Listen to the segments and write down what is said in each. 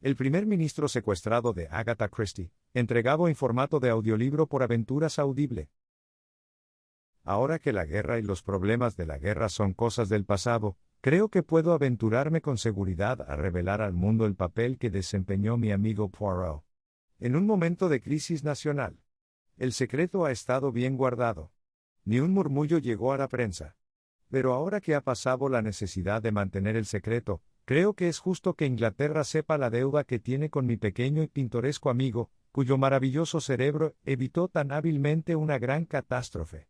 El primer ministro secuestrado de Agatha Christie, entregado en formato de audiolibro por Aventuras Audible. Ahora que la guerra y los problemas de la guerra son cosas del pasado, creo que puedo aventurarme con seguridad a revelar al mundo el papel que desempeñó mi amigo Poirot. En un momento de crisis nacional. El secreto ha estado bien guardado. Ni un murmullo llegó a la prensa. Pero ahora que ha pasado la necesidad de mantener el secreto, creo que es justo que Inglaterra sepa la deuda que tiene con mi pequeño y pintoresco amigo, cuyo maravilloso cerebro evitó tan hábilmente una gran catástrofe.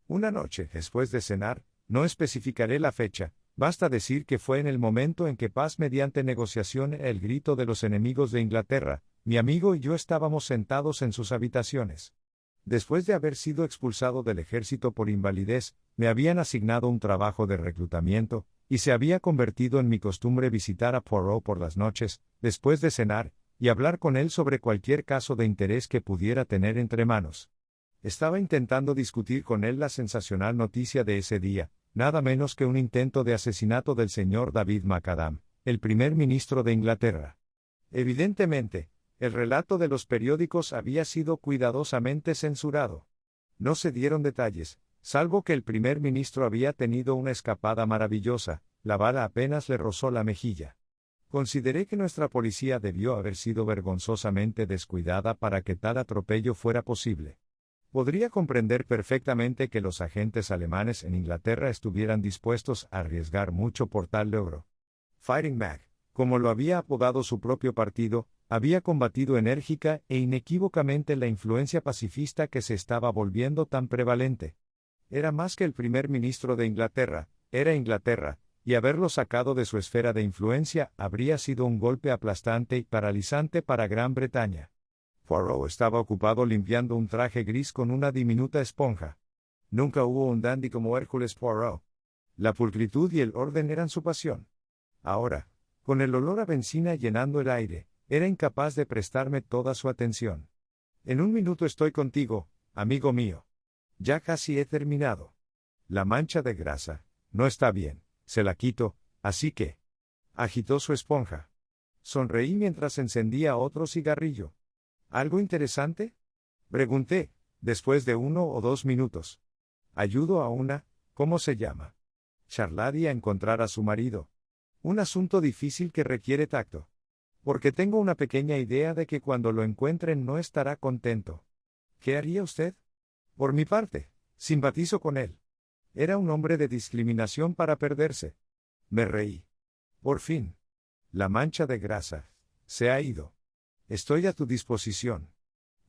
Una noche, después de cenar, no especificaré la fecha, basta decir que fue en el momento en que paz mediante negociación el grito de los enemigos de Inglaterra, mi amigo y yo estábamos sentados en sus habitaciones. Después de haber sido expulsado del ejército por invalidez, me habían asignado un trabajo de reclutamiento, y se había convertido en mi costumbre visitar a Poirot por las noches, después de cenar, y hablar con él sobre cualquier caso de interés que pudiera tener entre manos. Estaba intentando discutir con él la sensacional noticia de ese día, nada menos que un intento de asesinato del señor David Macadam, el primer ministro de Inglaterra. Evidentemente, el relato de los periódicos había sido cuidadosamente censurado. No se dieron detalles, salvo que el primer ministro había tenido una escapada maravillosa, la bala apenas le rozó la mejilla. Consideré que nuestra policía debió haber sido vergonzosamente descuidada para que tal atropello fuera posible. Podría comprender perfectamente que los agentes alemanes en Inglaterra estuvieran dispuestos a arriesgar mucho por tal logro. Fighting Mac, como lo había apodado su propio partido, había combatido enérgica e inequívocamente la influencia pacifista que se estaba volviendo tan prevalente. Era más que el primer ministro de Inglaterra, era Inglaterra, y haberlo sacado de su esfera de influencia habría sido un golpe aplastante y paralizante para Gran Bretaña. Poirot estaba ocupado limpiando un traje gris con una diminuta esponja. Nunca hubo un dandy como Hércules Poirot. La pulcritud y el orden eran su pasión. Ahora, con el olor a benzina llenando el aire, era incapaz de prestarme toda su atención. En un minuto estoy contigo, amigo mío. Ya casi he terminado. La mancha de grasa, no está bien, se la quito, así que... Agitó su esponja. Sonreí mientras encendía otro cigarrillo. ¿Algo interesante? Pregunté, después de 1 o 2 minutos. Ayudo a una, ¿cómo se llama? Charlady a encontrar a su marido. Un asunto difícil que requiere tacto. Porque tengo una pequeña idea de que cuando lo encuentren no estará contento. ¿Qué haría usted? Por mi parte, simpatizo con él. Era un hombre de discriminación para perderse. Me reí. Por fin. La mancha de grasa. Se ha ido. Estoy a tu disposición.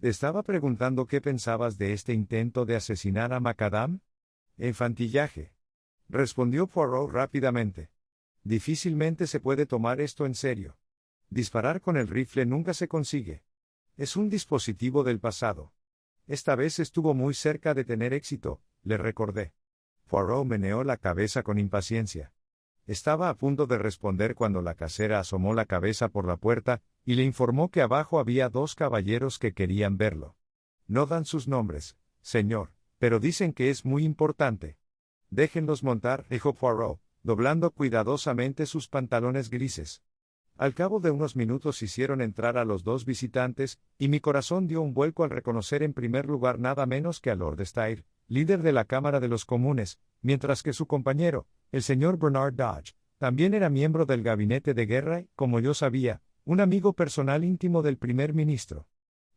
Te estaba preguntando qué pensabas de este intento de asesinar a Macadam. Infantillaje. Respondió Poirot rápidamente. Difícilmente se puede tomar esto en serio. Disparar con el rifle nunca se consigue. Es un dispositivo del pasado. Esta vez estuvo muy cerca de tener éxito, le recordé. Poirot meneó la cabeza con impaciencia. Estaba a punto de responder cuando la casera asomó la cabeza por la puerta, y le informó que abajo había 2 caballeros que querían verlo. No dan sus nombres, señor, pero dicen que es muy importante. Déjenlos montar, dijo Poirot, doblando cuidadosamente sus pantalones grises. Al cabo de unos minutos hicieron entrar a los 2 visitantes, y mi corazón dio un vuelco al reconocer en primer lugar nada menos que a Lord Steyr, líder de la Cámara de los Comunes, mientras que su compañero, el señor Bernard Dodge, también era miembro del gabinete de guerra y, como yo sabía, un amigo personal íntimo del primer ministro.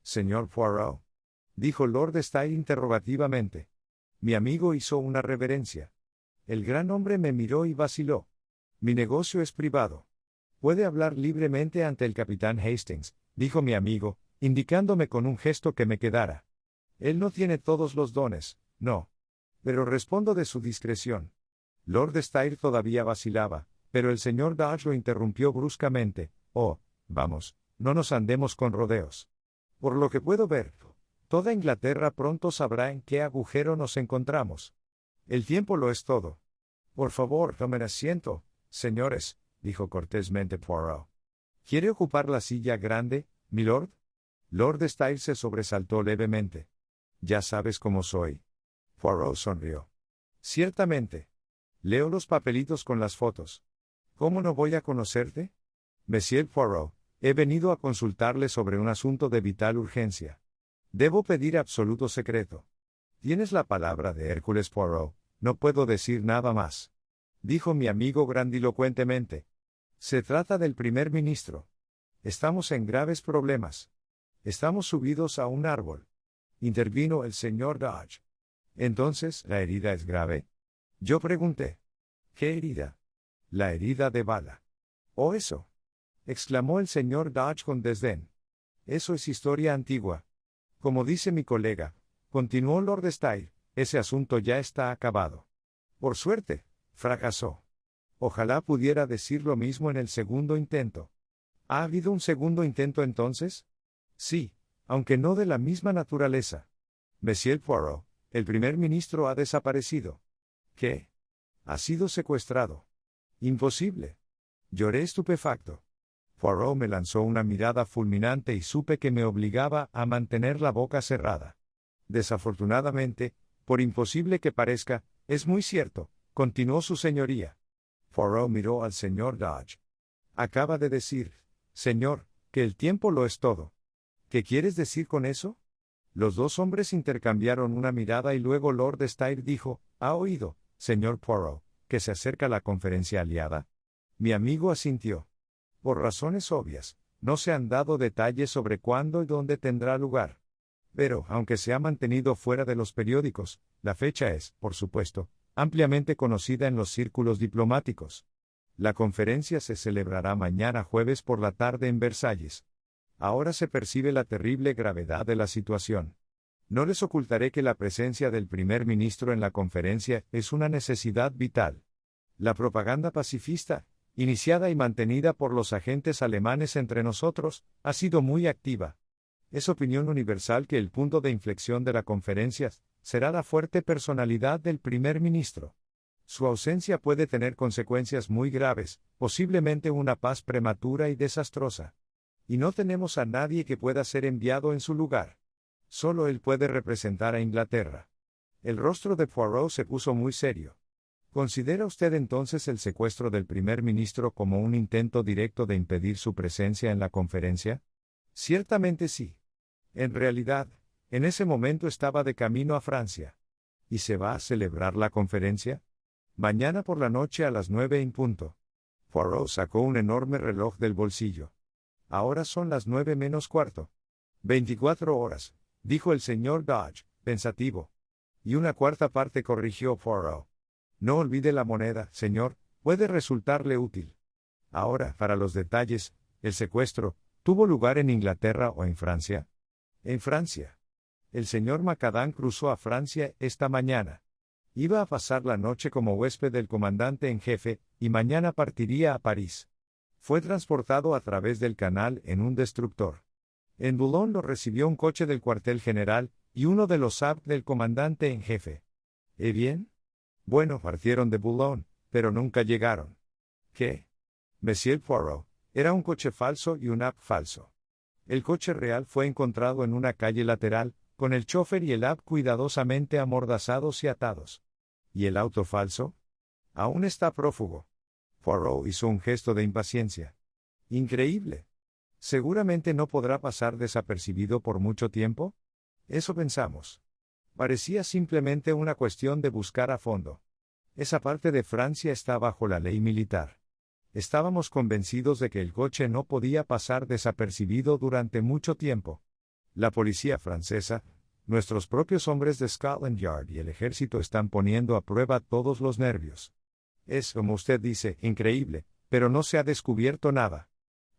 Señor Poirot, dijo Lord Steyr interrogativamente. Mi amigo hizo una reverencia. El gran hombre me miró y vaciló. Mi negocio es privado. Puede hablar libremente ante el capitán Hastings, dijo mi amigo, indicándome con un gesto que me quedara. Él no tiene todos los dones, no. Pero respondo de su discreción. Lord Steyr todavía vacilaba, pero el señor Dodge lo interrumpió bruscamente. Oh, vamos, no nos andemos con rodeos. Por lo que puedo ver, toda Inglaterra pronto sabrá en qué agujero nos encontramos. El tiempo lo es todo. Por favor, tomen asiento, señores, dijo cortésmente Poirot. ¿Quiere ocupar la silla grande, milord? Lord Steyr se sobresaltó levemente. Ya sabes cómo soy. Poirot sonrió. Ciertamente. Leo los papelitos con las fotos. ¿Cómo no voy a conocerte? Monsieur Poirot, He venido a consultarle sobre un asunto de vital urgencia. Debo pedir absoluto secreto. Tienes la palabra de Hércules Poirot, no puedo decir nada más. Dijo mi amigo grandilocuentemente. Se trata del primer ministro. Estamos en graves problemas. Estamos subidos a un árbol. Intervino el señor Dodge. Entonces, ¿la herida es grave? Yo pregunté. ¿Qué herida? La herida de bala. ¿Oh, eso? Exclamó el señor Dodge con desdén. Eso es historia antigua. Como dice mi colega, continuó Lord Steyr, ese asunto ya está acabado. Por suerte, fracasó. Ojalá pudiera decir lo mismo en el segundo intento. ¿Ha habido un segundo intento entonces? Sí, aunque no de la misma naturaleza. Monsieur Poirot, el primer ministro ha desaparecido. ¿Qué? Ha sido secuestrado. Imposible. Lloré estupefacto. Poirot me lanzó una mirada fulminante y supe que me obligaba a mantener la boca cerrada. Desafortunadamente, por imposible que parezca, es muy cierto, continuó su señoría. Poirot miró al señor Dodge. Acaba de decir, señor, que el tiempo lo es todo. ¿Qué quieres decir con eso? Los dos hombres intercambiaron una mirada y luego Lord Steyr dijo, ¿ha oído, señor Poirot, que se acerca la conferencia aliada? Mi amigo asintió. Por razones obvias, no se han dado detalles sobre cuándo y dónde tendrá lugar. Pero, aunque se ha mantenido fuera de los periódicos, la fecha es, por supuesto, ampliamente conocida en los círculos diplomáticos. La conferencia se celebrará mañana jueves por la tarde en Versalles. Ahora se percibe la terrible gravedad de la situación. No les ocultaré que la presencia del primer ministro en la conferencia es una necesidad vital. La propaganda pacifista, iniciada y mantenida por los agentes alemanes entre nosotros, ha sido muy activa. Es opinión universal que el punto de inflexión de la conferencia será la fuerte personalidad del primer ministro. Su ausencia puede tener consecuencias muy graves, posiblemente una paz prematura y desastrosa. Y no tenemos a nadie que pueda ser enviado en su lugar. Solo él puede representar a Inglaterra. El rostro de Poirot se puso muy serio. ¿Considera usted entonces el secuestro del primer ministro como un intento directo de impedir su presencia en la conferencia? Ciertamente sí. En realidad, en ese momento estaba de camino a Francia. ¿Y se va a celebrar la conferencia? Mañana por la noche a las 9 en punto. Poirot sacó un enorme reloj del bolsillo. Ahora son las 9 menos cuarto. 24 horas, dijo el señor Dodge, pensativo. Y una cuarta parte, corrigió Poirot. No olvide la moneda, señor, puede resultarle útil. Ahora, para los detalles, el secuestro, ¿tuvo lugar en Inglaterra o en Francia? En Francia. El señor Macadam cruzó a Francia esta mañana. Iba a pasar la noche como huésped del comandante en jefe, y mañana partiría a París. Fue transportado a través del canal en un destructor. En Boulogne lo recibió un coche del cuartel general, y uno de los SAP del comandante en jefe. ¿Eh bien? Bueno, partieron de Boulogne, pero nunca llegaron. ¿Qué? Monsieur Poirot, era un coche falso y un app falso. El coche real fue encontrado en una calle lateral, con el chofer y el app cuidadosamente amordazados y atados. ¿Y el auto falso? Aún está prófugo. Poirot hizo un gesto de impaciencia. Increíble. ¿Seguramente no podrá pasar desapercibido por mucho tiempo? Eso pensamos. Parecía simplemente una cuestión de buscar a fondo. Esa parte de Francia está bajo la ley militar. Estábamos convencidos de que el coche no podía pasar desapercibido durante mucho tiempo. La policía francesa, nuestros propios hombres de Scotland Yard y el ejército están poniendo a prueba todos los nervios. Es, como usted dice, increíble, pero no se ha descubierto nada.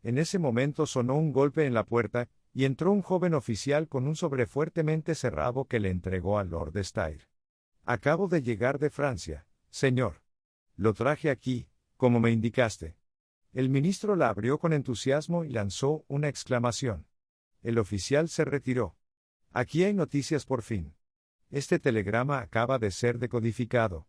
En ese momento sonó un golpe en la puerta, y entró un joven oficial con un sobre fuertemente cerrado que le entregó a Lord Steyr. Acabo de llegar de Francia, señor. Lo traje aquí, como me indicaste. El ministro la abrió con entusiasmo y lanzó una exclamación. El oficial se retiró. Aquí hay noticias por fin. Este telegrama acaba de ser decodificado.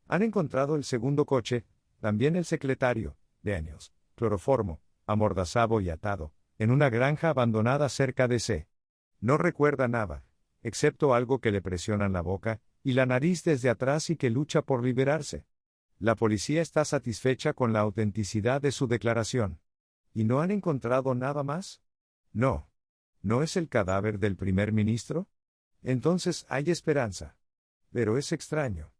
Han encontrado el segundo coche, también el secretario, Daniels, cloroformo, amordazado y atado, en una granja abandonada cerca de C. No recuerda nada, excepto algo que le presionan la boca y la nariz desde atrás y que lucha por liberarse. La policía está satisfecha con la autenticidad de su declaración. ¿Y no han encontrado nada más? No. ¿No es el cadáver del primer ministro? Entonces hay esperanza. Pero es extraño.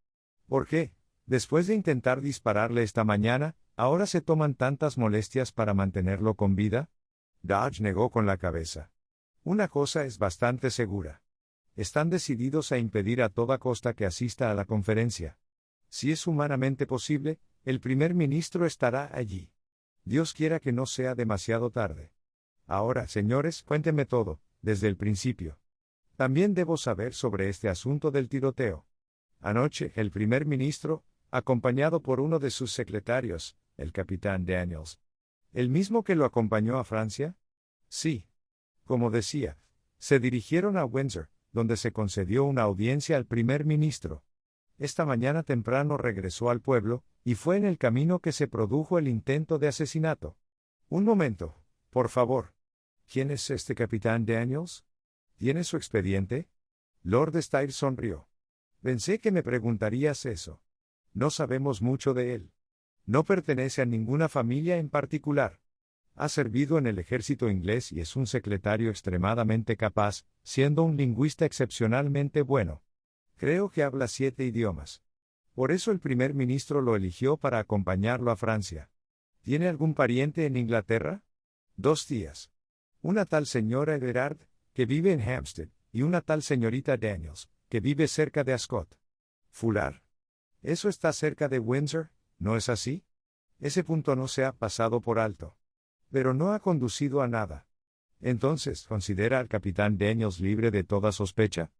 ¿Por qué, después de intentar dispararle esta mañana, ahora se toman tantas molestias para mantenerlo con vida? Dodge negó con la cabeza. Una cosa es bastante segura. Están decididos a impedir a toda costa que asista a la conferencia. Si es humanamente posible, el primer ministro estará allí. Dios quiera que no sea demasiado tarde. Ahora, señores, cuéntenme todo, desde el principio. También debo saber sobre este asunto del tiroteo. Anoche, el primer ministro, acompañado por uno de sus secretarios, el capitán Daniels. ¿El mismo que lo acompañó a Francia? Sí. Como decía, se dirigieron a Windsor, donde se concedió una audiencia al primer ministro. Esta mañana temprano regresó al pueblo, y fue en el camino que se produjo el intento de asesinato. Un momento, por favor. ¿Quién es este capitán Daniels? ¿Tiene su expediente? Lord Steyr sonrió. Pensé que me preguntarías eso. No sabemos mucho de él. No pertenece a ninguna familia en particular. Ha servido en el ejército inglés y es un secretario extremadamente capaz, siendo un lingüista excepcionalmente bueno. Creo que habla 7 idiomas. Por eso el primer ministro lo eligió para acompañarlo a Francia. ¿Tiene algún pariente en Inglaterra? 2 tías. Una tal señora Everard, que vive en Hampstead, y una tal señorita Daniels, que vive cerca de Ascot. Fular. Eso está cerca de Windsor, ¿no es así? Ese punto no se ha pasado por alto. Pero no ha conducido a nada. Entonces, ¿considera al capitán Daniels libre de toda sospecha?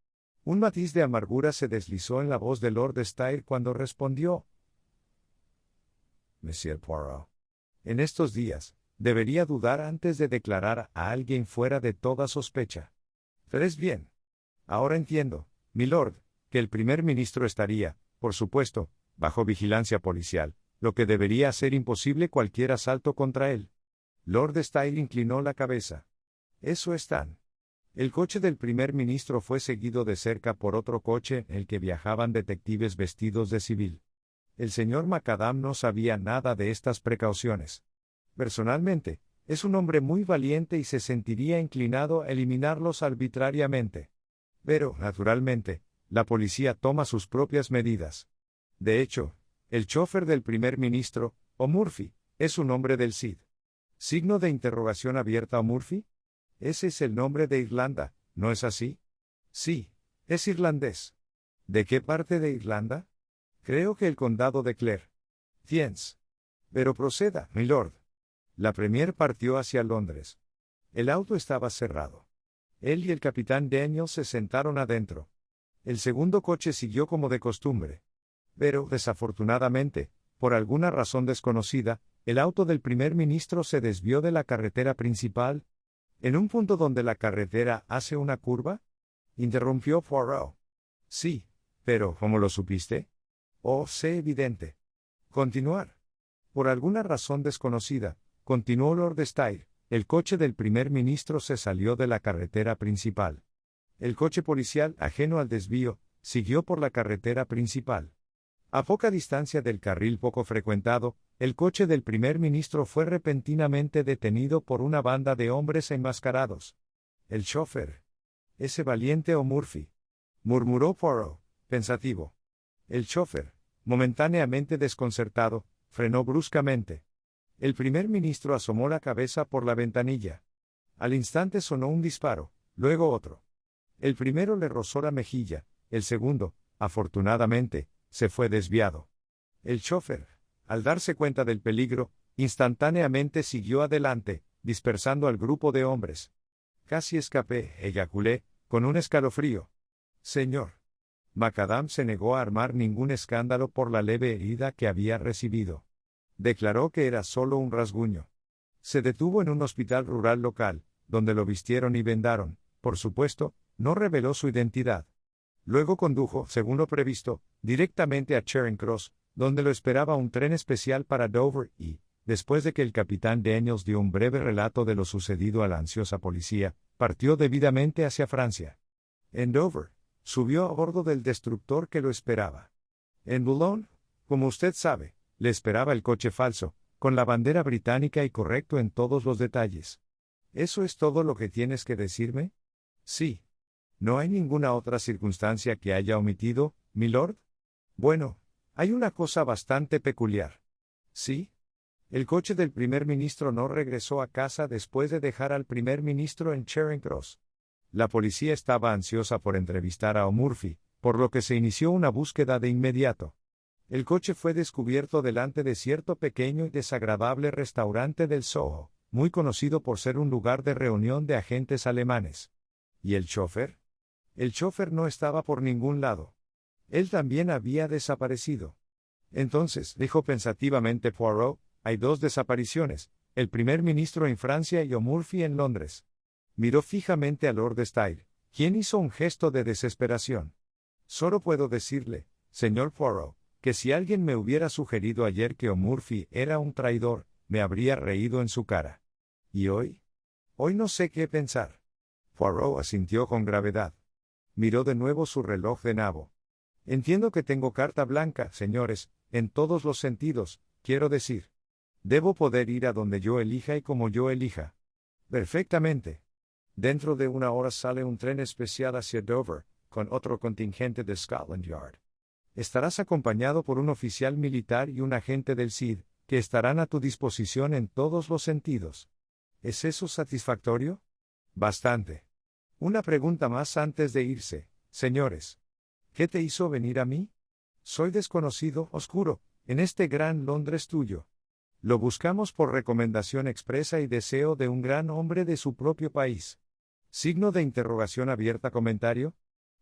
Un matiz de amargura se deslizó en la voz de Lord Steyr cuando respondió. Monsieur Poirot. En estos días, debería dudar antes de declarar a alguien fuera de toda sospecha. ¿Ves bien? Ahora entiendo, milord, que el primer ministro estaría, por supuesto, bajo vigilancia policial, lo que debería hacer imposible cualquier asalto contra él. Lord Steyr inclinó la cabeza. Eso es tan. El coche del primer ministro fue seguido de cerca por otro coche en el que viajaban detectives vestidos de civil. El señor Macadam no sabía nada de estas precauciones. Personalmente, es un hombre muy valiente y se sentiría inclinado a eliminarlos arbitrariamente. Pero, naturalmente, la policía toma sus propias medidas. De hecho, el chofer del primer ministro, O'Murphy, es un hombre del CID. ¿Signo de interrogación abierta O'Murphy? Ese es el nombre de Irlanda, ¿no es así? Sí, es irlandés. ¿De qué parte de Irlanda? Creo que el condado de Clare. Tiens. Pero proceda, milord. La Premier partió hacia Londres. El auto estaba cerrado. Él y el capitán Daniels se sentaron adentro. El segundo coche siguió como de costumbre. Pero, desafortunadamente, por alguna razón desconocida, el auto del primer ministro se desvió de la carretera principal. ¿En un punto donde la carretera hace una curva? Interrumpió Poirot. Sí, pero ¿cómo lo supiste? Oh, sé evidente. Continuar. Por alguna razón desconocida, continuó Lord Steyr, el coche del primer ministro se salió de la carretera principal. El coche policial, ajeno al desvío, siguió por la carretera principal. A poca distancia del carril poco frecuentado, el coche del primer ministro fue repentinamente detenido por una banda de hombres enmascarados. El chofer. Ese valiente O'Murphy. Murmuró Poirot, pensativo. El chofer, momentáneamente desconcertado, frenó bruscamente. El primer ministro asomó la cabeza por la ventanilla. Al instante sonó un disparo, luego otro. El primero le rozó la mejilla, el segundo, afortunadamente, se fue desviado. El chofer, al darse cuenta del peligro, instantáneamente siguió adelante, dispersando al grupo de hombres. Casi escapé, eyaculé, con un escalofrío. Señor. Macadam se negó a armar ningún escándalo por la leve herida que había recibido. Declaró que era solo un rasguño. Se detuvo en un hospital rural local, donde lo vistieron y vendaron. Por supuesto, no reveló su identidad. Luego condujo, según lo previsto, directamente a Charing Cross, donde lo esperaba un tren especial para Dover y, después de que el capitán Daniels dio un breve relato de lo sucedido a la ansiosa policía, partió debidamente hacia Francia. En Dover, subió a bordo del destructor que lo esperaba. En Boulogne, como usted sabe, le esperaba el coche falso, con la bandera británica y correcto en todos los detalles. ¿Eso es todo lo que tienes que decirme? Sí. ¿No hay ninguna otra circunstancia que haya omitido, milord? Bueno, hay una cosa bastante peculiar. ¿Sí? El coche del primer ministro no regresó a casa después de dejar al primer ministro en Charing Cross. La policía estaba ansiosa por entrevistar a O'Murphy, por lo que se inició una búsqueda de inmediato. El coche fue descubierto delante de cierto pequeño y desagradable restaurante del Soho, muy conocido por ser un lugar de reunión de agentes alemanes. ¿Y el chofer? El chofer no estaba por ningún lado. Él también había desaparecido. Entonces, dijo pensativamente Poirot, hay dos desapariciones, el primer ministro en Francia y O'Murphy en Londres. Miró fijamente a Lord Steyre, quien hizo un gesto de desesperación. Solo puedo decirle, señor Poirot, que si alguien me hubiera sugerido ayer que O'Murphy era un traidor, me habría reído en su cara. ¿Y hoy? Hoy no sé qué pensar. Poirot asintió con gravedad. Miró de nuevo su reloj de nabo. Entiendo que tengo carta blanca, señores, en todos los sentidos, quiero decir. Debo poder ir a donde yo elija y como yo elija. Perfectamente. Dentro de una hora sale un tren especial hacia Dover, con otro contingente de Scotland Yard. Estarás acompañado por un oficial militar y un agente del CID, que estarán a tu disposición en todos los sentidos. ¿Es eso satisfactorio? Bastante. Una pregunta más antes de irse, señores. ¿Qué te hizo venir a mí? Soy desconocido, oscuro, en este gran Londres tuyo. Lo buscamos por recomendación expresa y deseo de un gran hombre de su propio país. Signo de interrogación abierta. Comentario.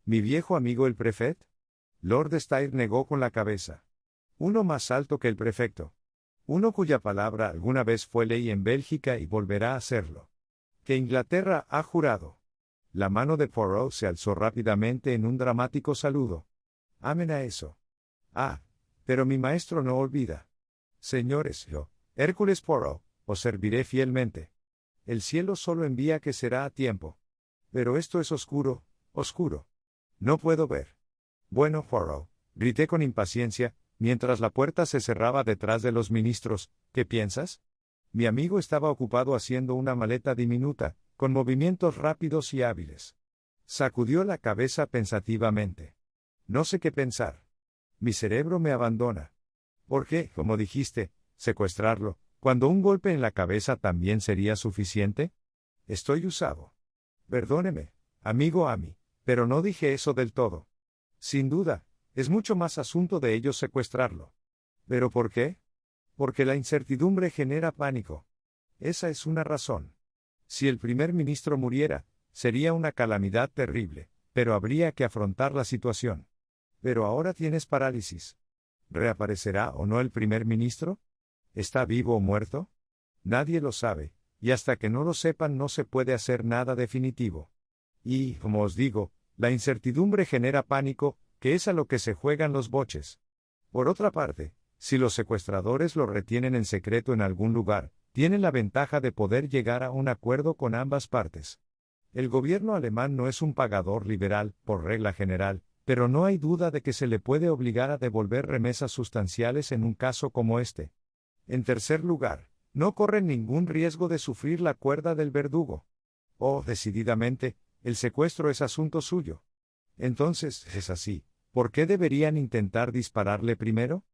¿Mi viejo amigo el prefecto? Lord Steyre negó con la cabeza. Uno más alto que el prefecto. Uno cuya palabra alguna vez fue ley en Bélgica y volverá a serlo. Que Inglaterra ha jurado. La mano de Poirot se alzó rápidamente en un dramático saludo. Amen a eso. Ah, pero mi maestro no olvida. Señores, yo, Hércules Poirot, os serviré fielmente. El cielo solo envía que será a tiempo. Pero esto es oscuro, oscuro. No puedo ver. Bueno, Poirot, grité con impaciencia, mientras la puerta se cerraba detrás de los ministros, ¿qué piensas? Mi amigo estaba ocupado haciendo una maleta diminuta, con movimientos rápidos y hábiles. Sacudió la cabeza pensativamente. No sé qué pensar. Mi cerebro me abandona. ¿Por qué, como dijiste, secuestrarlo, cuando un golpe en la cabeza también sería suficiente? Estoy usado. Perdóneme, amigo Amy, pero no dije eso del todo. Sin duda, es mucho más asunto de ellos secuestrarlo. ¿Pero por qué? Porque la incertidumbre genera pánico. Esa es una razón. Si el primer ministro muriera, sería una calamidad terrible, pero habría que afrontar la situación. Pero ahora tienes parálisis. ¿Reaparecerá o no el primer ministro? ¿Está vivo o muerto? Nadie lo sabe, y hasta que no lo sepan no se puede hacer nada definitivo. Y, como os digo, la incertidumbre genera pánico, que es a lo que se juegan los boches. Por otra parte, si los secuestradores lo retienen en secreto en algún lugar, tienen la ventaja de poder llegar a un acuerdo con ambas partes. El gobierno alemán no es un pagador liberal, por regla general, pero no hay duda de que se le puede obligar a devolver remesas sustanciales en un caso como este. En tercer lugar, no corren ningún riesgo de sufrir la cuerda del verdugo. Oh, decididamente, el secuestro es asunto suyo. Entonces, es así, ¿por qué deberían intentar dispararle primero?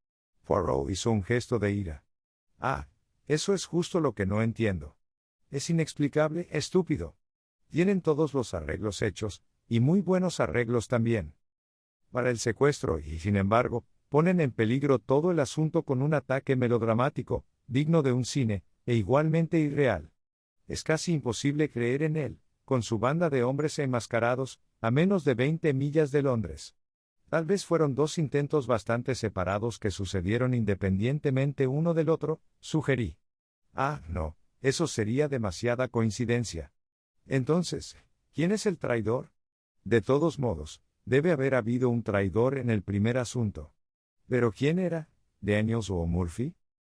Poirot hizo un gesto de ira. Ah, eso es justo lo que no entiendo. Es inexplicable, estúpido. Tienen todos los arreglos hechos, y muy buenos arreglos también. Para el secuestro y, sin embargo, ponen en peligro todo el asunto con un ataque melodramático, digno de un cine, e igualmente irreal. Es casi imposible creer en él, con su banda de hombres enmascarados, a menos de 20 millas de Londres. Tal vez fueron dos intentos bastante separados que sucedieron independientemente uno del otro, sugerí. Ah, no, eso sería demasiada coincidencia. Entonces, ¿quién es el traidor? De todos modos, debe haber habido un traidor en el primer asunto. ¿Pero quién era? ¿Daniels o O'Murphy?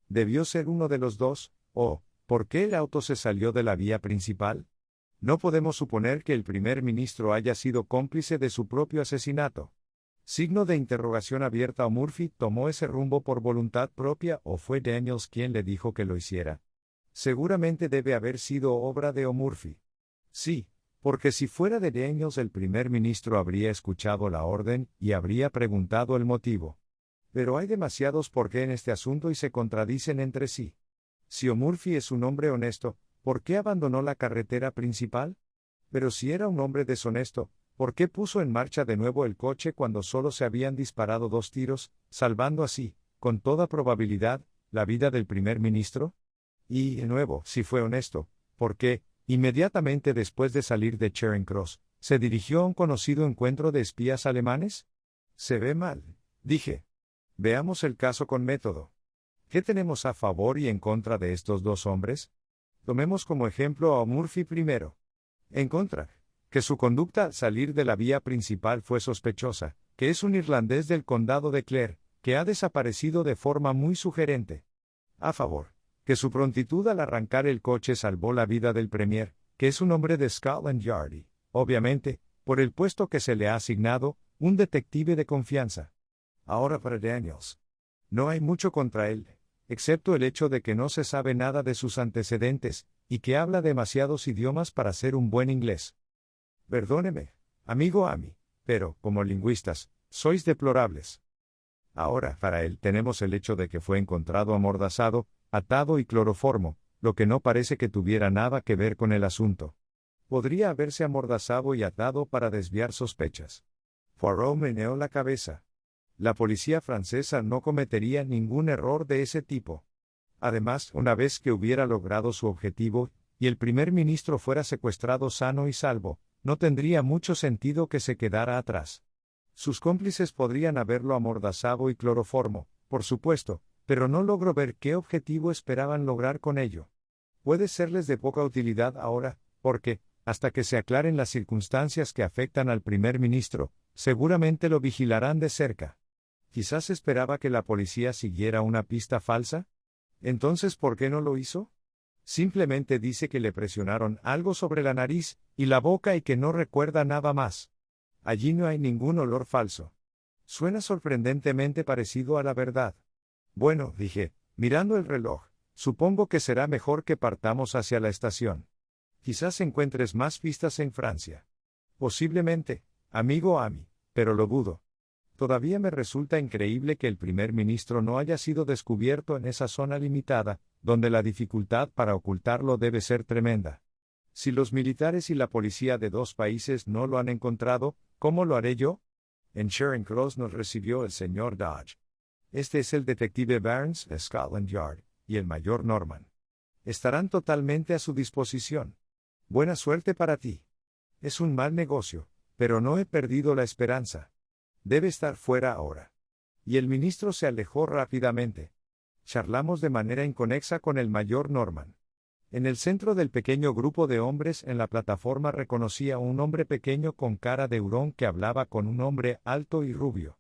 Debió ser uno de los dos, o, ¿por qué el auto se salió de la vía principal? No podemos suponer que el primer ministro haya sido cómplice de su propio asesinato. Signo de interrogación abierta. ¿O Murphy tomó ese rumbo por voluntad propia o fue Daniels quien le dijo que lo hiciera? Seguramente debe haber sido obra de O'Murphy. Sí, porque si fuera de Daniels el primer ministro habría escuchado la orden y habría preguntado el motivo. Pero hay demasiados por qué en este asunto y se contradicen entre sí. Si O'Murphy es un hombre honesto, ¿por qué abandonó la carretera principal? Pero si era un hombre deshonesto, ¿por qué puso en marcha de nuevo el coche cuando solo se habían disparado 2 tiros, salvando así, con toda probabilidad, la vida del primer ministro? Y, de nuevo, si fue honesto, ¿por qué, inmediatamente después de salir de Charing Cross, se dirigió a un conocido encuentro de espías alemanes? Se ve mal, dije. Veamos el caso con método. ¿Qué tenemos a favor y en contra de estos dos hombres? Tomemos como ejemplo a O'Murphy primero. En contra, que su conducta al salir de la vía principal fue sospechosa, que es un irlandés del condado de Clare, que ha desaparecido de forma muy sugerente. A favor, que su prontitud al arrancar el coche salvó la vida del Premier, que es un hombre de Scotland Yard y, obviamente, por el puesto que se le ha asignado, un detective de confianza. Ahora para Daniels. No hay mucho contra él, excepto el hecho de que no se sabe nada de sus antecedentes, y que habla demasiados idiomas para ser un buen inglés. Perdóneme, amigo Amy, pero, como lingüistas, sois deplorables. Ahora, para él tenemos el hecho de que fue encontrado amordazado, atado y cloroformo, lo que no parece que tuviera nada que ver con el asunto. Podría haberse amordazado y atado para desviar sospechas. Poirot meneó la cabeza. La policía francesa no cometería ningún error de ese tipo. Además, una vez que hubiera logrado su objetivo, y el primer ministro fuera secuestrado sano y salvo, no tendría mucho sentido que se quedara atrás. Sus cómplices podrían haberlo amordazado y cloroformo, por supuesto, pero no logro ver qué objetivo esperaban lograr con ello. Puede serles de poca utilidad ahora, porque, hasta que se aclaren las circunstancias que afectan al primer ministro, seguramente lo vigilarán de cerca. Quizás esperaba que la policía siguiera una pista falsa. Entonces, ¿por qué no lo hizo? Simplemente dice que le presionaron algo sobre la nariz y la boca y que no recuerda nada más. Allí no hay ningún olor falso. Suena sorprendentemente parecido a la verdad. Bueno, dije, mirando el reloj, supongo que será mejor que partamos hacia la estación. Quizás encuentres más pistas en Francia. Posiblemente, amigo Amy, pero lo dudo. Todavía me resulta increíble que el primer ministro no haya sido descubierto en esa zona limitada, donde la dificultad para ocultarlo debe ser tremenda. Si los militares y la policía de 2 países no lo han encontrado, ¿cómo lo haré yo? En Charing Cross nos recibió el señor Dodge. Este es el detective Barnes de Scotland Yard, y el mayor Norman. Estarán totalmente a su disposición. Buena suerte para ti. Es un mal negocio, pero no he perdido la esperanza. Debe estar fuera ahora. Y el ministro se alejó rápidamente. Charlamos de manera inconexa con el mayor Norman. En el centro del pequeño grupo de hombres en la plataforma reconocí a un hombre pequeño con cara de hurón que hablaba con un hombre alto y rubio.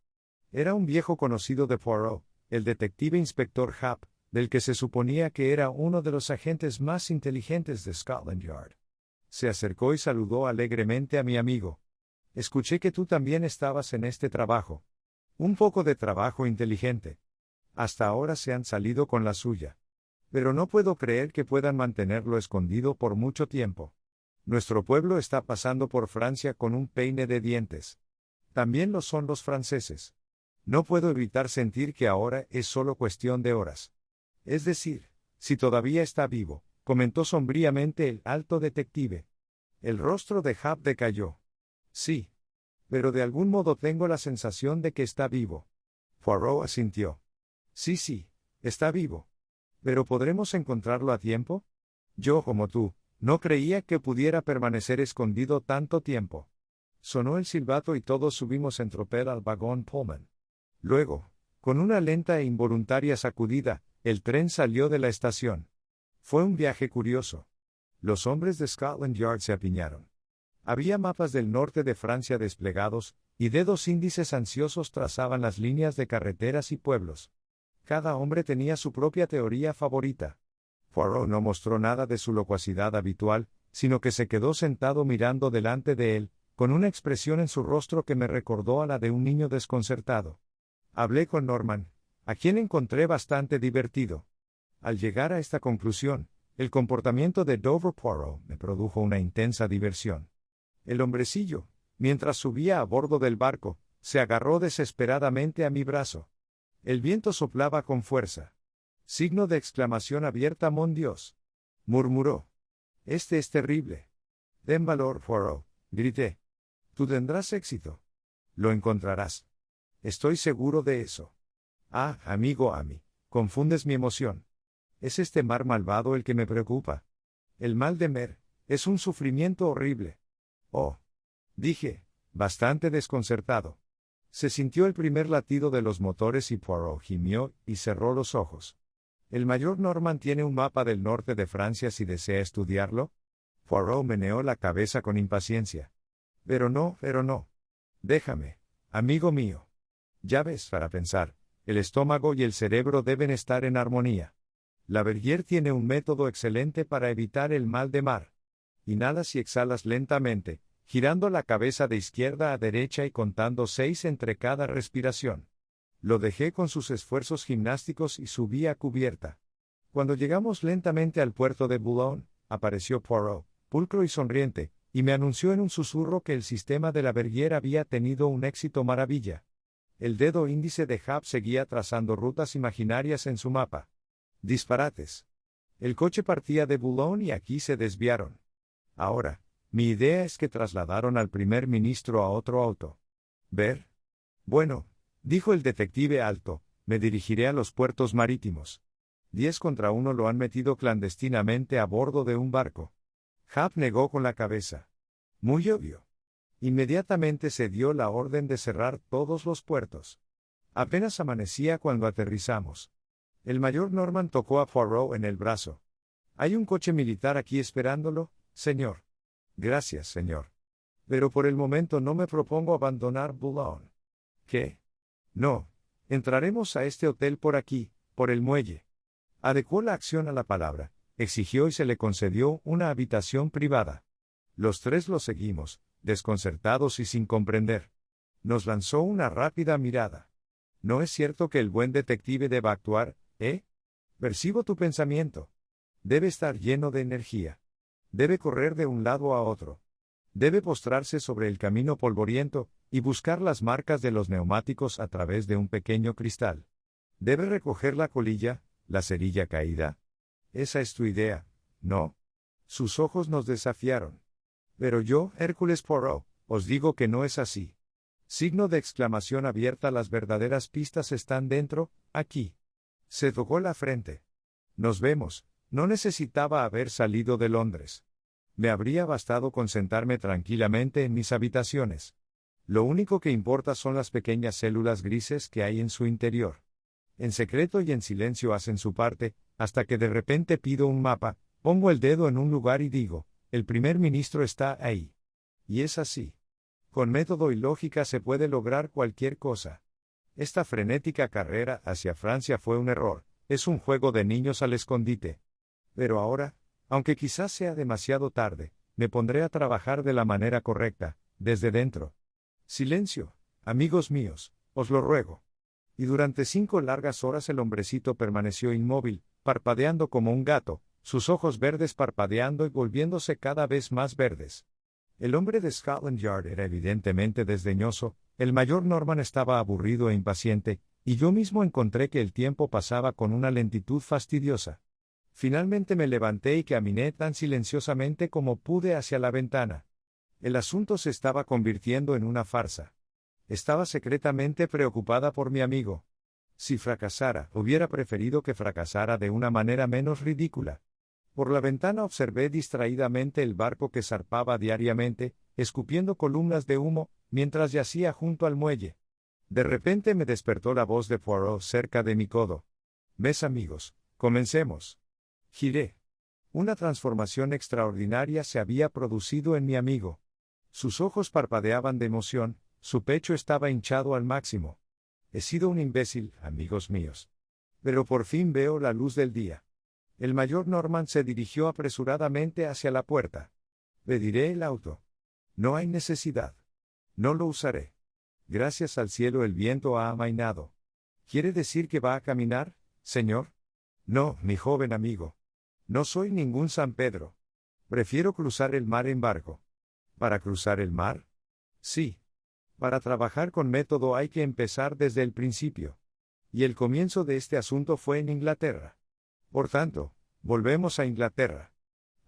Era un viejo conocido de Poirot, el detective inspector Happ, del que se suponía que era uno de los agentes más inteligentes de Scotland Yard. Se acercó y saludó alegremente a mi amigo. Escuché que tú también estabas en este trabajo. Un poco de trabajo inteligente. Hasta ahora se han salido con la suya. Pero no puedo creer que puedan mantenerlo escondido por mucho tiempo. Nuestro pueblo está pasando por Francia con un peine de dientes. También lo son los franceses. No puedo evitar sentir que ahora es solo cuestión de horas. Es decir, si todavía está vivo, comentó sombríamente el alto detective. El rostro de Happ decayó. Sí. Pero de algún modo tengo la sensación de que está vivo. Poirot asintió. Sí, está vivo. ¿Pero podremos encontrarlo a tiempo? Yo, como tú, no creía que pudiera permanecer escondido tanto tiempo. Sonó el silbato y todos subimos en tropel al vagón Pullman. Luego, con una lenta e involuntaria sacudida, el tren salió de la estación. Fue un viaje curioso. Los hombres de Scotland Yard se apiñaron. Había mapas del norte de Francia desplegados, y dedos índices ansiosos trazaban las líneas de carreteras y pueblos. Cada hombre tenía su propia teoría favorita. Poirot no mostró nada de su locuacidad habitual, sino que se quedó sentado mirando delante de él, con una expresión en su rostro que me recordó a la de un niño desconcertado. Hablé con Norman, a quien encontré bastante divertido. Al llegar a esta conclusión, el comportamiento de Dover Poirot me produjo una intensa diversión. El hombrecillo, mientras subía a bordo del barco, se agarró desesperadamente a mi brazo. El viento soplaba con fuerza. Signo de exclamación abierta, mon Dios. Murmuró. Este es terrible. Den valor, Poirot, grité. Tú tendrás éxito. Lo encontrarás. Estoy seguro de eso. Ah, amigo Amy, confundes mi emoción. Es este mar malvado el que me preocupa. El mal de Mer, es un sufrimiento horrible. Oh. Dije, bastante desconcertado. Se sintió el primer latido de los motores y Poirot gimió y cerró los ojos. ¿El mayor Norman tiene un mapa del norte de Francia si desea estudiarlo? Poirot meneó la cabeza con impaciencia. Pero no. Déjame, amigo mío. Ya ves, para pensar, el estómago y el cerebro deben estar en armonía. Lavergier tiene un método excelente para evitar el mal de mar. Inhalas y exhalas lentamente, girando la cabeza de izquierda a derecha y contando 6 entre cada respiración. Lo dejé con sus esfuerzos gimnásticos y subí a cubierta. Cuando llegamos lentamente al puerto de Boulogne, apareció Poirot, pulcro y sonriente, y me anunció en un susurro que el sistema de Lavergier había tenido un éxito maravilla. El dedo índice de Hap seguía trazando rutas imaginarias en su mapa. Disparates. El coche partía de Boulogne y aquí se desviaron. Ahora, mi idea es que trasladaron al primer ministro a otro auto. ¿Ver? Bueno, dijo el detective alto, me dirigiré a los puertos marítimos. 10 contra 1 lo han metido clandestinamente a bordo de un barco. Hap negó con la cabeza. Muy obvio. Inmediatamente se dio la orden de cerrar todos los puertos. Apenas amanecía cuando aterrizamos. El mayor Norman tocó a Poirot en el brazo. ¿Hay un coche militar aquí esperándolo, señor? Gracias, señor. Pero por el momento no me propongo abandonar Boulogne. ¿Qué? No. Entraremos a este hotel por aquí, por el muelle. Adecuó la acción a la palabra, exigió y se le concedió una habitación privada. Los tres lo seguimos, desconcertados y sin comprender. Nos lanzó una rápida mirada. ¿No es cierto que el buen detective deba actuar, eh? Percibo tu pensamiento. Debe estar lleno de energía. Debe correr de un lado a otro. Debe postrarse sobre el camino polvoriento, y buscar las marcas de los neumáticos a través de un pequeño cristal. Debe recoger la colilla, la cerilla caída. Esa es tu idea, ¿no? Sus ojos nos desafiaron. Pero yo, Hércules Poirot, os digo que no es así. Signo de exclamación abierta. Las verdaderas pistas están dentro, aquí. Se tocó la frente. Nos vemos. No necesitaba haber salido de Londres. Me habría bastado con sentarme tranquilamente en mis habitaciones. Lo único que importa son las pequeñas células grises que hay en su interior. En secreto y en silencio hacen su parte, hasta que de repente pido un mapa, pongo el dedo en un lugar y digo, el primer ministro está ahí. Y es así. Con método y lógica se puede lograr cualquier cosa. Esta frenética carrera hacia Francia fue un error, es un juego de niños al escondite. Pero ahora, aunque quizás sea demasiado tarde, me pondré a trabajar de la manera correcta, desde dentro. Silencio, amigos míos, os lo ruego. Y durante 5 largas horas el hombrecito permaneció inmóvil, parpadeando como un gato, sus ojos verdes parpadeando y volviéndose cada vez más verdes. El hombre de Scotland Yard era evidentemente desdeñoso, el mayor Norman estaba aburrido e impaciente, y yo mismo encontré que el tiempo pasaba con una lentitud fastidiosa. Finalmente me levanté y caminé tan silenciosamente como pude hacia la ventana. El asunto se estaba convirtiendo en una farsa. Estaba secretamente preocupada por mi amigo. Si fracasara, hubiera preferido que fracasara de una manera menos ridícula. Por la ventana observé distraídamente el barco que zarpaba diariamente, escupiendo columnas de humo, mientras yacía junto al muelle. De repente me despertó la voz de Poirot cerca de mi codo. «Ves, amigos, comencemos». Giré. Una transformación extraordinaria se había producido en mi amigo. Sus ojos parpadeaban de emoción, su pecho estaba hinchado al máximo. He sido un imbécil, amigos míos. Pero por fin veo la luz del día. El mayor Norman se dirigió apresuradamente hacia la puerta. «Pediré el auto». No hay necesidad. No lo usaré. Gracias al cielo el viento ha amainado. ¿Quiere decir que va a caminar, señor? No, mi joven amigo. No soy ningún San Pedro. Prefiero cruzar el mar en barco. ¿Para cruzar el mar? Sí. Para trabajar con método hay que empezar desde el principio. Y el comienzo de este asunto fue en Inglaterra. Por tanto, volvemos a Inglaterra.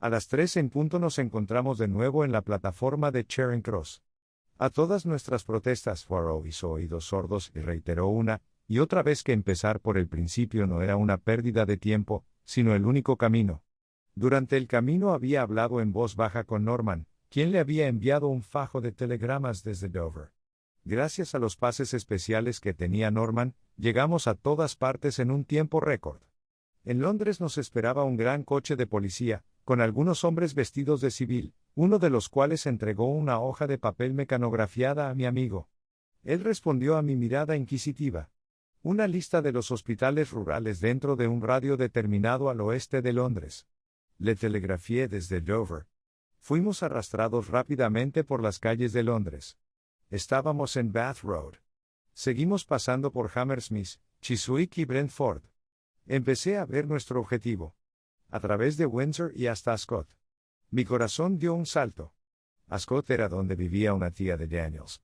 A las 3 en punto nos encontramos de nuevo en la plataforma de Charing Cross. A todas nuestras protestas, Poirot hizo oídos sordos y reiteró una y otra vez que empezar por el principio no era una pérdida de tiempo, sino el único camino. Durante el camino había hablado en voz baja con Norman, quien le había enviado un fajo de telegramas desde Dover. Gracias a los pases especiales que tenía Norman, llegamos a todas partes en un tiempo récord. En Londres nos esperaba un gran coche de policía, con algunos hombres vestidos de civil, uno de los cuales entregó una hoja de papel mecanografiada a mi amigo. Él respondió a mi mirada inquisitiva. Una lista de los hospitales rurales dentro de un radio determinado al oeste de Londres. Le telegrafié desde Dover. Fuimos arrastrados rápidamente por las calles de Londres. Estábamos en Bath Road. Seguimos pasando por Hammersmith, Chiswick y Brentford. Empecé a ver nuestro objetivo. A través de Windsor y hasta Ascot. Mi corazón dio un salto. Ascot era donde vivía una tía de Daniels.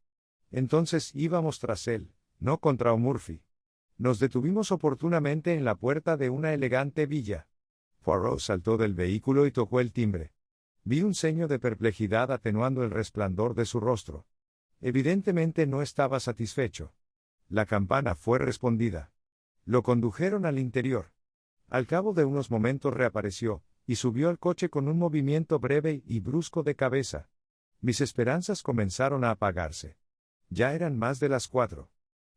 Entonces íbamos tras él, no contra O'Murphy. Nos detuvimos oportunamente en la puerta de una elegante villa. Poirot saltó del vehículo y tocó el timbre. Vi un ceño de perplejidad atenuando el resplandor de su rostro. Evidentemente no estaba satisfecho. La campana fue respondida. Lo condujeron al interior. Al cabo de unos momentos reapareció, y subió al coche con un movimiento breve y brusco de cabeza. Mis esperanzas comenzaron a apagarse. Ya eran más de las 4.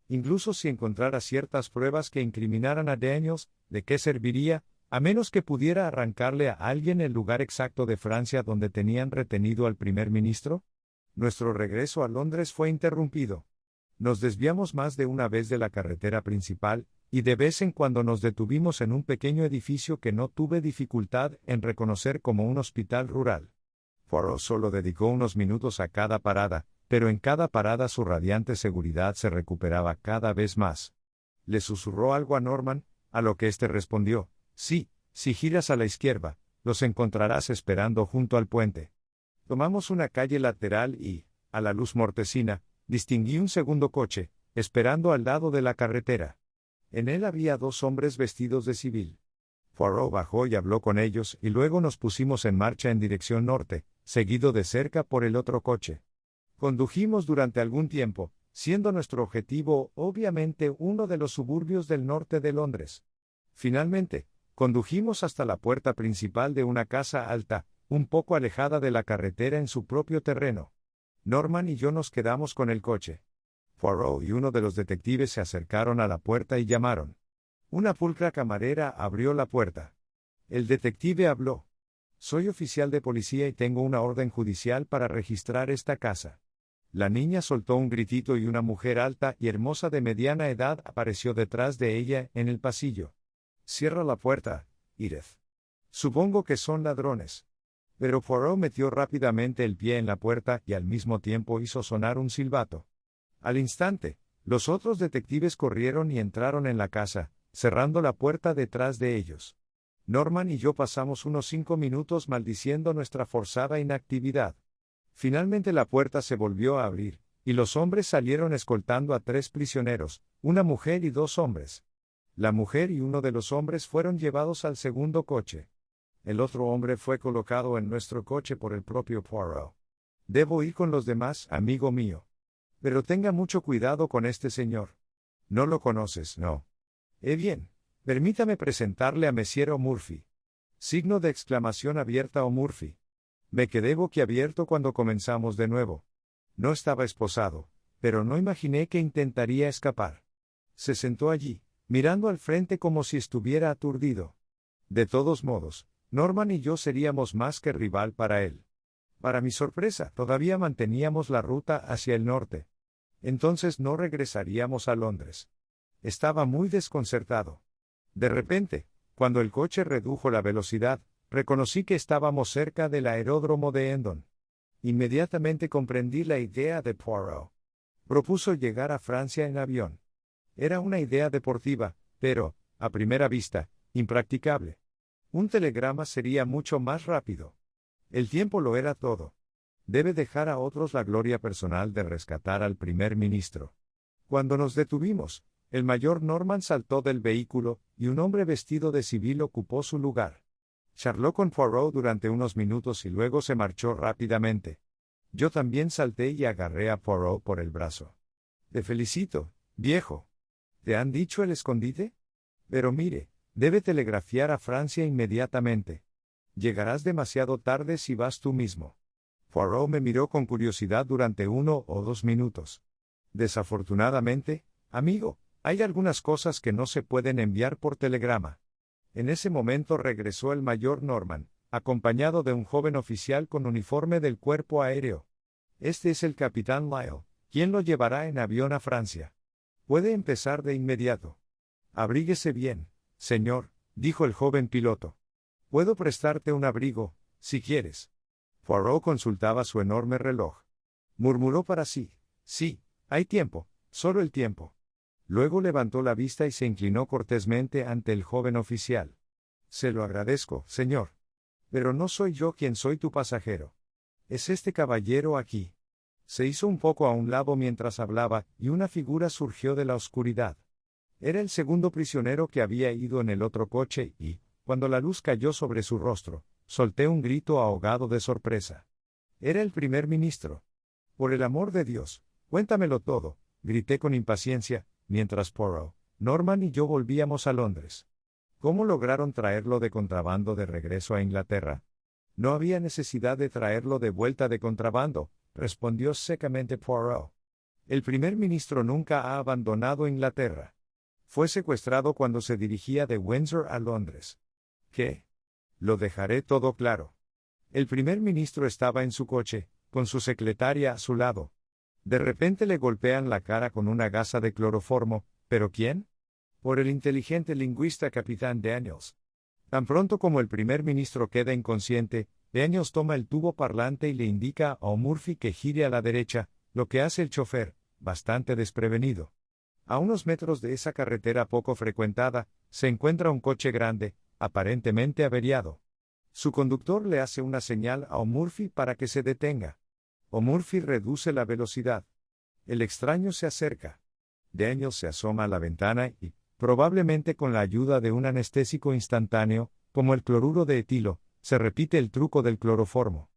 Incluso si encontrara ciertas pruebas que incriminaran a Daniels, ¿de qué serviría, a menos que pudiera arrancarle a alguien el lugar exacto de Francia donde tenían retenido al primer ministro? Nuestro regreso a Londres fue interrumpido. Nos desviamos más de una vez de la carretera principal, y de vez en cuando nos detuvimos en un pequeño edificio que no tuve dificultad en reconocer como un hospital rural. Poirot solo dedicó unos minutos a cada parada, pero en cada parada su radiante seguridad se recuperaba cada vez más. Le susurró algo a Norman, a lo que éste respondió: sí, si giras a la izquierda, los encontrarás esperando junto al puente. Tomamos una calle lateral y, a la luz mortecina, distinguí un segundo coche, esperando al lado de la carretera. En él había 2 hombres vestidos de civil. Poirot bajó y habló con ellos y luego nos pusimos en marcha en dirección norte, seguido de cerca por el otro coche. Condujimos durante algún tiempo, siendo nuestro objetivo obviamente uno de los suburbios del norte de Londres. Finalmente, condujimos hasta la puerta principal de una casa alta, un poco alejada de la carretera en su propio terreno. Norman y yo nos quedamos con el coche. Poirot y uno de los detectives se acercaron a la puerta y llamaron. Una pulcra camarera abrió la puerta. El detective habló. Soy oficial de policía y tengo una orden judicial para registrar esta casa. La niña soltó un gritito y una mujer alta y hermosa de mediana edad apareció detrás de ella en el pasillo. Cierra la puerta, Edith. Supongo que son ladrones. Pero Poirot metió rápidamente el pie en la puerta y al mismo tiempo hizo sonar un silbato. Al instante, los otros detectives corrieron y entraron en la casa, cerrando la puerta detrás de ellos. Norman y yo pasamos unos 5 minutos maldiciendo nuestra forzada inactividad. Finalmente la puerta se volvió a abrir, y los hombres salieron escoltando a 3 prisioneros, una mujer y 2 hombres. La mujer y uno de los hombres fueron llevados al segundo coche. El otro hombre fue colocado en nuestro coche por el propio Poirot. Debo ir con los demás, amigo mío. Pero tenga mucho cuidado con este señor. No lo conoces, ¿no? Bien, permítame presentarle a Monsieur O'Murphy. Signo de exclamación abierta O'Murphy. Me quedé boquiabierto cuando comenzamos de nuevo. No estaba esposado, pero no imaginé que intentaría escapar. Se sentó allí, mirando al frente como si estuviera aturdido. De todos modos, Norman y yo seríamos más que rival para él. Para mi sorpresa, todavía manteníamos la ruta hacia el norte. Entonces no regresaríamos a Londres. Estaba muy desconcertado. De repente, cuando el coche redujo la velocidad, reconocí que estábamos cerca del aeródromo de Hendon. Inmediatamente comprendí la idea de Poirot. Propuso llegar a Francia en avión. Era una idea deportiva, pero, a primera vista, impracticable. Un telegrama sería mucho más rápido. El tiempo lo era todo. Debe dejar a otros la gloria personal de rescatar al primer ministro. Cuando nos detuvimos, el mayor Norman saltó del vehículo, y un hombre vestido de civil ocupó su lugar. Charló con Poirot durante unos minutos y luego se marchó rápidamente. Yo también salté y agarré a Poirot por el brazo. Te felicito, viejo. ¿Te han dicho el escondite? Pero mire, debe telegrafiar a Francia inmediatamente. Llegarás demasiado tarde si vas tú mismo. Poirot me miró con curiosidad durante 1 o 2 minutos. Desafortunadamente, amigo, hay algunas cosas que no se pueden enviar por telegrama. En ese momento regresó el mayor Norman, acompañado de un joven oficial con uniforme del cuerpo aéreo. Este es el capitán Lyle, quien lo llevará en avión a Francia. Puede empezar de inmediato. Abríguese bien, señor, dijo el joven piloto. Puedo prestarte un abrigo, si quieres. Poirot consultaba su enorme reloj. Murmuró para sí, sí, hay tiempo, solo el tiempo. Luego levantó la vista y se inclinó cortésmente ante el joven oficial. Se lo agradezco, señor. Pero no soy yo quien soy tu pasajero. Es este caballero aquí. Se hizo un poco a un lado mientras hablaba, y una figura surgió de la oscuridad. Era el segundo prisionero que había ido en el otro coche y, cuando la luz cayó sobre su rostro, solté un grito ahogado de sorpresa. Era el primer ministro. Por el amor de Dios, cuéntamelo todo, grité con impaciencia, mientras Poirot, Norman y yo volvíamos a Londres. ¿Cómo lograron traerlo de contrabando de regreso a Inglaterra? No había necesidad de traerlo de vuelta de contrabando, respondió secamente Poirot. El primer ministro nunca ha abandonado Inglaterra. Fue secuestrado cuando se dirigía de Windsor a Londres. ¿Qué? Lo dejaré todo claro. El primer ministro estaba en su coche, con su secretaria a su lado. De repente le golpean la cara con una gasa de cloroformo, ¿pero quién? Por el inteligente lingüista capitán Daniels. Tan pronto como el primer ministro queda inconsciente, Daniels toma el tubo parlante y le indica a O'Murphy que gire a la derecha, lo que hace el chofer, bastante desprevenido. A unos metros de esa carretera poco frecuentada, se encuentra un coche grande, aparentemente averiado. Su conductor le hace una señal a O'Murphy para que se detenga. O'Murphy reduce la velocidad. El extraño se acerca. Daniels se asoma a la ventana y, probablemente con la ayuda de un anestésico instantáneo, como el cloruro de etilo, se repite el truco del cloroformo.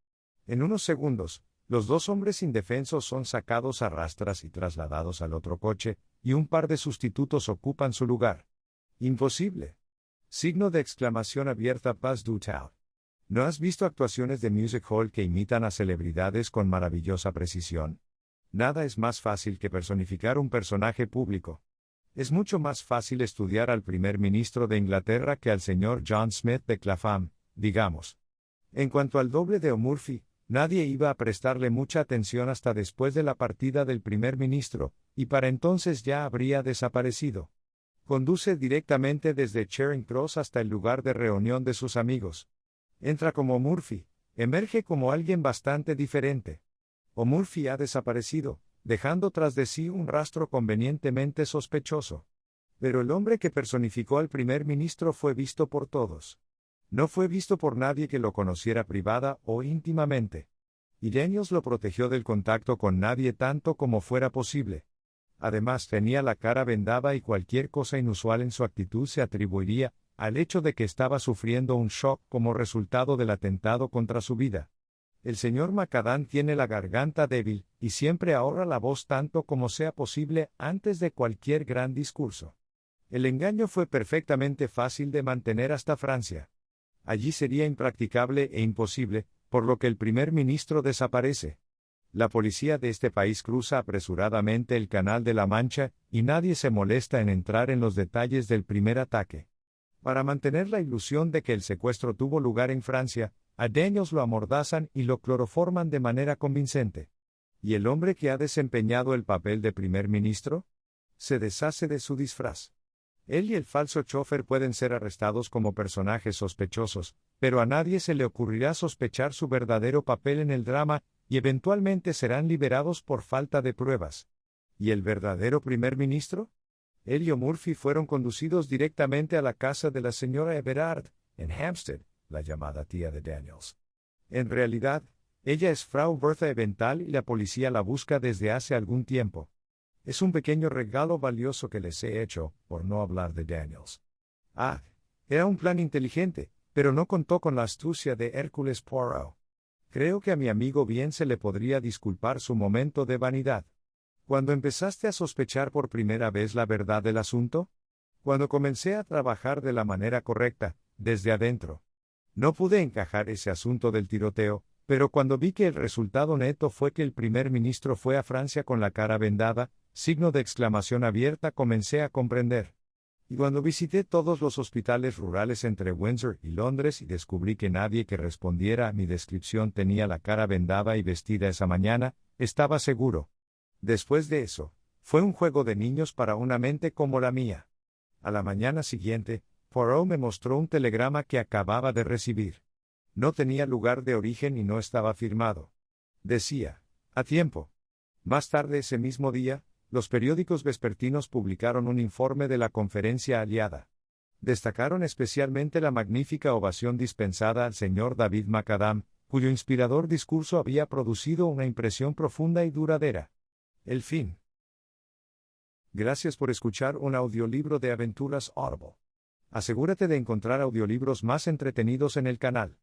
En unos segundos, los dos hombres indefensos son sacados a rastras y trasladados al otro coche, y un par de sustitutos ocupan su lugar. Imposible. Signo de exclamación abierta Pas du tout. ¿No has visto actuaciones de music hall que imitan a celebridades con maravillosa precisión? Nada es más fácil que personificar un personaje público. Es mucho más fácil estudiar al primer ministro de Inglaterra que al señor John Smith de Clapham, digamos. En cuanto al doble de O'Murphy, nadie iba a prestarle mucha atención hasta después de la partida del primer ministro, y para entonces ya habría desaparecido. Conduce directamente desde Charing Cross hasta el lugar de reunión de sus amigos. Entra como O'Murphy, emerge como alguien bastante diferente. O'Murphy ha desaparecido, dejando tras de sí un rastro convenientemente sospechoso. Pero el hombre que personificó al primer ministro fue visto por todos. No fue visto por nadie que lo conociera privada o íntimamente. Y Daniels lo protegió del contacto con nadie tanto como fuera posible. Además tenía la cara vendada y cualquier cosa inusual en su actitud se atribuiría al hecho de que estaba sufriendo un shock como resultado del atentado contra su vida. El señor Macadam tiene la garganta débil, y siempre ahorra la voz tanto como sea posible antes de cualquier gran discurso. El engaño fue perfectamente fácil de mantener hasta Francia. Allí sería impracticable e imposible, por lo que el primer ministro desaparece. La policía de este país cruza apresuradamente el Canal de la Mancha, y nadie se molesta en entrar en los detalles del primer ataque. Para mantener la ilusión de que el secuestro tuvo lugar en Francia, a Daniels lo amordazan y lo cloroforman de manera convincente. ¿Y el hombre que ha desempeñado el papel de primer ministro? Se deshace de su disfraz. Él y el falso chofer pueden ser arrestados como personajes sospechosos, pero a nadie se le ocurrirá sospechar su verdadero papel en el drama, y eventualmente serán liberados por falta de pruebas. ¿Y el verdadero primer ministro? Él y Murphy fueron conducidos directamente a la casa de la señora Everard, en Hampstead, la llamada tía de Daniels. En realidad, ella es Frau Bertha Evental y la policía la busca desde hace algún tiempo. Es un pequeño regalo valioso que les he hecho, por no hablar de Daniels. Era un plan inteligente, pero no contó con la astucia de Hércules Poirot. Creo que a mi amigo bien se le podría disculpar su momento de vanidad. ¿Cuándo empezaste a sospechar por primera vez la verdad del asunto? Cuando comencé a trabajar de la manera correcta, desde adentro. No pude encajar ese asunto del tiroteo, pero cuando vi que el resultado neto fue que el primer ministro fue a Francia con la cara vendada, signo de exclamación abierta, comencé a comprender. Y cuando visité todos los hospitales rurales entre Windsor y Londres y descubrí que nadie que respondiera a mi descripción tenía la cara vendada y vestida esa mañana, estaba seguro. Después de eso, fue un juego de niños para una mente como la mía. A la mañana siguiente, Poirot me mostró un telegrama que acababa de recibir. No tenía lugar de origen y no estaba firmado. Decía, a tiempo. Más tarde ese mismo día, los periódicos vespertinos publicaron un informe de la conferencia aliada. Destacaron especialmente la magnífica ovación dispensada al señor David Macadam, cuyo inspirador discurso había producido una impresión profunda y duradera. El fin. Gracias por escuchar un audiolibro de Aventuras Audible. Asegúrate de encontrar audiolibros más entretenidos en el canal.